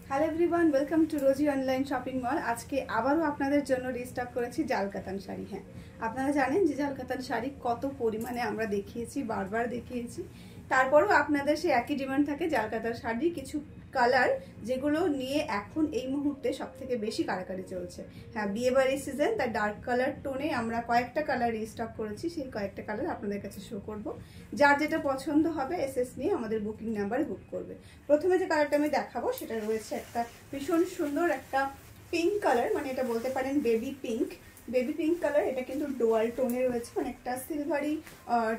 Hello everyone, welcome to Rosy online shopping mall. আজকে আবারও আপনাদের জন্য রিস্টক করেছি জাল কাতান শাড়ি। হ্যাঁ, আপনারা জানেন যে জাল কাতান শাড়ি কত পরিমাণে আমরা দেখিয়েছি, বারবার দেখিয়েছি। তারপরও আপনাদের সেই একই ডিমান্ড থাকে জাল কাতান শাড়ি কিছু কালার যেগুলো নিয়ে এখন এই মুহূর্তে সব থেকে বেশি কারাকারি চলছে। হ্যাঁ, বিয়েবাড়ির সিজন, তাই ডার্ক কালার টোনে আমরা কয়েকটা কালার রিস্টক করেছি। সেই কয়েকটা কালার আপনাদের কাছে শো করব। যার যেটা পছন্দ হবে এসএস নিয়ে আমাদের বুকিং নাম্বারে বুক করবে। প্রথমে যে কালারটা আমি দেখাবো সেটা রয়েছে একটা ভীষণ সুন্দর একটা পিঙ্ক কালার, মানে এটা বলতে পারেন বেবি পিঙ্ক কালার। এটা কিন্তু ডোয়াল টোনে রয়েছে, মানে একটা সিলভারি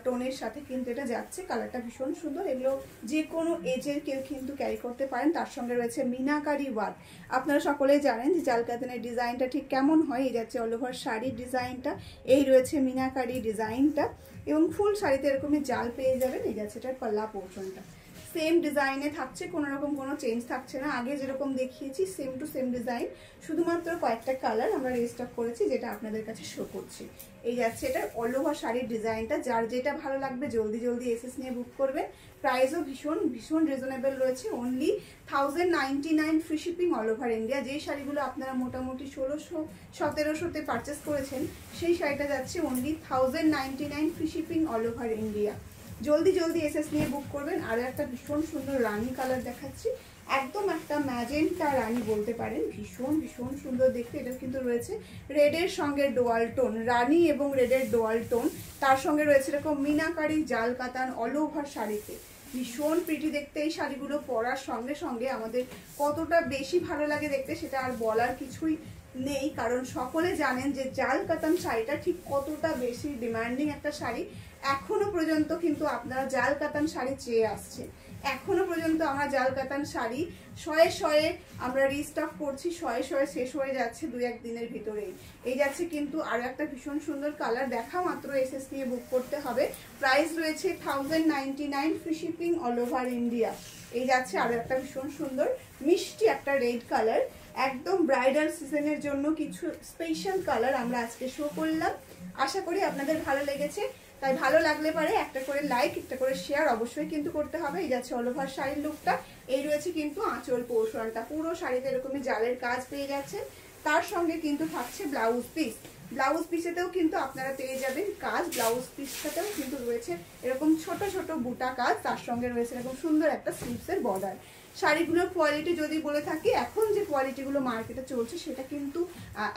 টোনের সাথে কিন্তু এটা যাচ্ছে। কালারটা ভীষণ সুন্দর। এগুলো যে কোনো এজের কেউ কিন্তু ক্যারি করতে পারেন। তার সঙ্গে রয়েছে মিনাকারি ওয়ার্ক। আপনারা সকলেই জানেন যে জাল কাতানের ডিজাইনটা ঠিক কেমন হয়। এই যাচ্ছে অল ওভার শাড়ির ডিজাইনটা, এই রয়েছে মিনাকারি ডিজাইনটা, এবং ফুল শাড়িতে এরকমই জাল পেয়ে যাবেন। এই যাচ্ছে এটার পাল্লা পোর্শনটা সেম ডিজাইনে থাকছে, কোনো রকম কোনো চেঞ্জ থাকছে না। আগে যেরকম দেখিয়েছি সেম টু সেম ডিজাইন, শুধুমাত্র কয়েকটা কালার আমরা রিস্টক করেছি যেটা আপনাদের কাছে শো করছি। এই যাচ্ছে এটার অল ওভার শাড়ির ডিজাইনটা। যার যেটা ভালো লাগবে জলদি জলদি এসএস নিয়ে বুক করবেন। প্রাইসও ভীষণ ভীষণ রিজনেবল রয়েছে, only 1099 free shipping all over India. যেই শাড়িগুলো আপনারা মোটামুটি 1600-1700-তে পারচেস করেছেন, সেই শাড়িটা যাচ্ছে only 1099 free shipping all over India. জলদি জলদি এসএস নিয়ে বুক করবেন। আরও একটা ভীষণ সুন্দর রানী কালার দেখাচ্ছি, একদম একটা ম্যাজেন্টা রানী বলতে পারেন। ভীষণ ভীষণ সুন্দর দেখতে। এটা কিন্তু রয়েছে রেডের সঙ্গে ডোয়াল টোন, রানী এবং রেডের ডোয়াল টোন। তার সঙ্গে রয়েছে এরকম মিনাকারি জাল কাতান অল ওভার শাড়িতে। ভীষণ প্রিটি দেখতে। এই শাড়িগুলো পরার সঙ্গে সঙ্গে আমাদের কতটা বেশি ভালো লাগে দেখতে সেটা আর বলার কিছুই নেই, কারণ সকলে জানেন যে জাল কাতান শাড়িটা ঠিক কতটা বেশি ডিমান্ডিং একটা শাড়ি। এখনো পর্যন্ত কিন্তু আপনারা জাল কাতান শাড়ি চেয়ে আসছে। এখনো পর্যন্ত আমরা জাল কাতান শাড়ি শয়ে আমরা রিস্টক করছি, শয়ে শেষ হয়ে যাচ্ছে 2-1 দিনের ভিতরেই। এই যাচ্ছে কিন্তু আরো একটা ভীষণ সুন্দর কালার, দেখা মাত্র এসএস নিয়ে বুক করতে হবে। প্রাইস রয়েছে 1099 free shipping all over India. এই যাচ্ছে আরো একটা ভীষণ সুন্দর মিষ্টি একটা রেড কালার, একদম ব্রাইডাল সিজনের জন্য কিছু স্পেশাল কালার আমরা আজকে শো করলাম। আশা করি আপনাদের ভালো লেগেছে। তাই ভালো লাগলে পারে একটা করে লাইক, একটা করে শেয়ার অবশ্যই কিন্তু করতে হবে। এই যাচ্ছে অল ওভার শাড়ির লুকটা। এই রয়েছে কিন্তু আঁচল পোর্শনটা, পুরো শাড়িতে এরকমই জালের কাজ পেয়ে যাচ্ছে। তার সঙ্গে কিন্তু থাকছে ব্লাউজ পিস। ব্লাউজ পিসেতেও কিন্তু আপনারা পেয়ে যাবেন কাজ। ব্লাউজ পিসটাতেও কিন্তু রয়েছে এরকম ছোট ছোট বুটা কাজ, তার সঙ্গে রয়েছে এরকম সুন্দর একটা স্লিভসের বর্ডার। শাড়িগুলোর কোয়ালিটি যদি বলে থাকি, এখন যে কোয়ালিটিগুলো মার্কেটে চলছে সেটা কিন্তু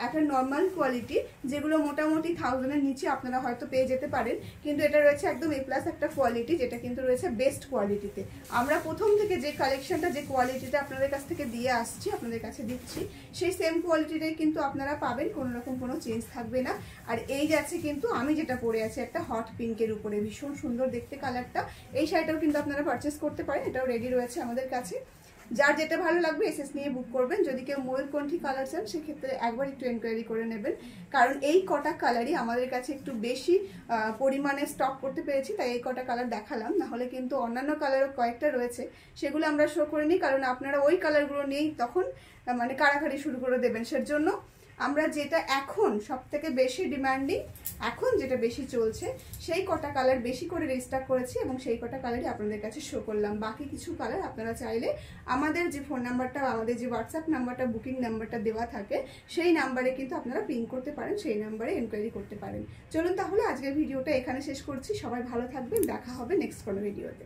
একটা নর্মাল কোয়ালিটি, যেগুলো মোটামুটি 1000-এর নিচে আপনারা হয়তো পেয়ে যেতে পারেন। কিন্তু এটা রয়েছে একদম A+ একটা কোয়ালিটি, যেটা কিন্তু রয়েছে বেস্ট কোয়ালিটিতে। আমরা প্রথম থেকে যে কালেকশনটা, যে কোয়ালিটিটা আপনাদের কাছ থেকে দিয়ে আসছি, আপনাদের কাছে দিচ্ছি, সেই সেম কোয়ালিটিটাই কিন্তু আপনারা পাবেন, কোনো রকম কোনো চেঞ্জ থাকবে না। আর এই যাচ্ছে কিন্তু আমি যেটা পরে আছি একটা হট পিঙ্কের উপরে, ভীষণ সুন্দর দেখতে কালারটা। এই শাড়িটাও কিন্তু আপনারা পারচেস করতে পারেন, এটাও রেডি রয়েছে আমাদের কাছে। যার যেটা ভালো লাগবে এসএস নিয়ে বুক করবেন। যদি কেউ ময়ূরকণ্ঠী কালার চান সেক্ষেত্রে একবার একটু এনকোয়ারি করে নেবেন, কারণ এই কটা কালারই আমাদের কাছে একটু বেশি পরিমাণে স্টক করতে পেরেছি, তাই এই কটা কালার দেখালাম। নাহলে কিন্তু অন্যান্য কালারও কয়েকটা রয়েছে, সেগুলো আমরা শো করিনি, কারণ আপনারা ওই কালারগুলো নিয়েই তখন মানে কাড়াকাড়ি শুরু করে দেবেন। সেজন্য আমরা যেটা এখন সব থেকে বেশি ডিমান্ডিং, এখন যেটা বেশি চলছে, সেই কটা কালার বেশি করে রিস্টক করেছি এবং সেই কটা কালারই আপনাদের কাছে শো করলাম। বাকি কিছু কালার আপনারা চাইলে আমাদের যে ফোন নাম্বারটা, আমাদের যে হোয়াটসঅ্যাপ নাম্বারটা, বুকিং নাম্বারটা দেওয়া থাকে, সেই নাম্বারে কিন্তু আপনারা পিং করতে পারেন, সেই নাম্বারে এনকোয়ারি করতে পারেন। চলুন তাহলে আজকের ভিডিওটা এখানে শেষ করছি। সবাই ভালো থাকবেন, দেখা হবে নেক্সট কোনো ভিডিওতে।